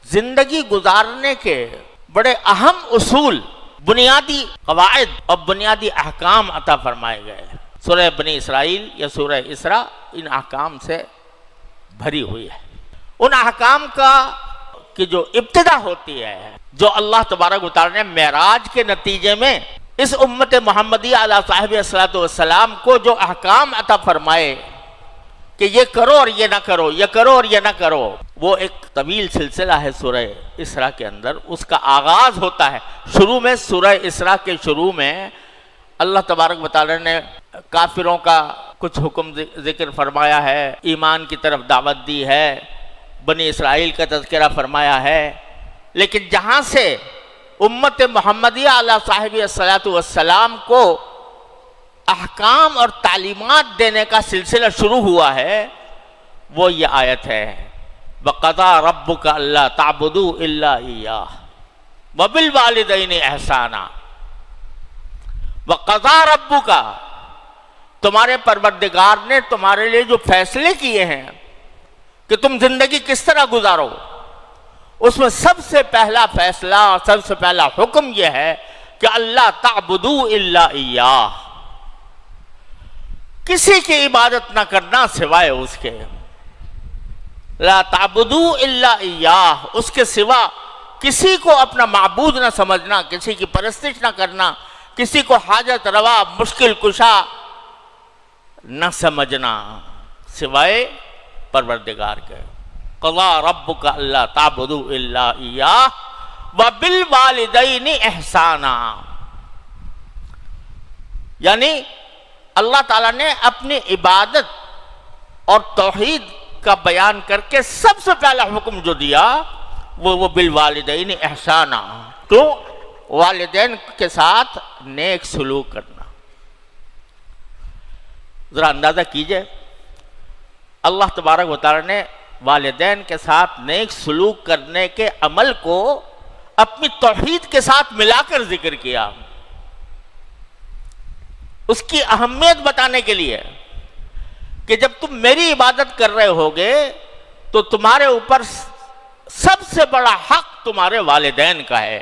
زندگی گزارنے کے بڑے اہم اصول، بنیادی قواعد اور بنیادی احکام عطا فرمائے گئے۔ سورہ بنی اسرائیل یا سورہ اسراء ان احکام سے بھری ہوئی ہے۔ ان احکام کی جو ابتدا ہوتی ہے، جو اللہ تبارک و تعالی نے معراج کے نتیجے میں اس امت محمدیہ علی صاحب الصلاۃ والسلام کو جو احکام عطا فرمائے کہ یہ کرو اور یہ نہ کرو، یہ کرو اور یہ نہ کرو، وہ ایک طویل سلسلہ ہے سورہ اسراء کے اندر۔ اس کا آغاز ہوتا ہے شروع میں، سورہ اسراء کے شروع میں اللہ تبارک و تعالی نے کافروں کا کچھ حکم ذکر فرمایا ہے، ایمان کی طرف دعوت دی ہے، بنی اسرائیل کا تذکرہ فرمایا ہے، لیکن جہاں سے امت محمدیہ علی صاحب الصلاۃ والسلام کو احکام اور تعلیمات دینے کا سلسلہ شروع ہوا ہے وہ یہ آیت ہے، وَقَضَىٰ رَبُّكَ أَلَّا تَعْبُدُوا إِلَّا إِيَّاهُ وَبِالْوَالِدَيْنِ إِحْسَانًا۔ وَقَضَىٰ رَبُّكَ، تمہارے پروردگار نے تمہارے لیے جو فیصلے کیے ہیں کہ تم زندگی کس طرح گزارو، اس میں سب سے پہلا فیصلہ، سب سے پہلا حکم یہ ہے کہ اللہ تعبدوا الا ایاہ، کسی کی عبادت نہ کرنا سوائے اس کے۔ لا تعبدوا الا ایاہ، اس کے سوا کسی کو اپنا معبود نہ سمجھنا، کسی کی پرستش نہ کرنا، کسی کو حاجت روا مشکل کشا نہ سمجھنا سوائے پروردگار کے۔ قضا ربک اللہ تعبدوا الا ایاہ وبالوالدین احسانا، یعنی اللہ تعالیٰ نے اپنی عبادت اور توحید کا بیان کر کے سب سے پہلا حکم جو دیا وہ بالوالدین احسانا، تو والدین کے ساتھ نیک سلوک کرنا۔ ذرا اندازہ کیجئے، اللہ تبارک و تعالی نے والدین کے ساتھ نیک سلوک کرنے کے عمل کو اپنی توحید کے ساتھ ملا کر ذکر کیا، اس کی اہمیت بتانے کے لیے کہ جب تم میری عبادت کر رہے ہوگے تو تمہارے اوپر سب سے بڑا حق تمہارے والدین کا ہے۔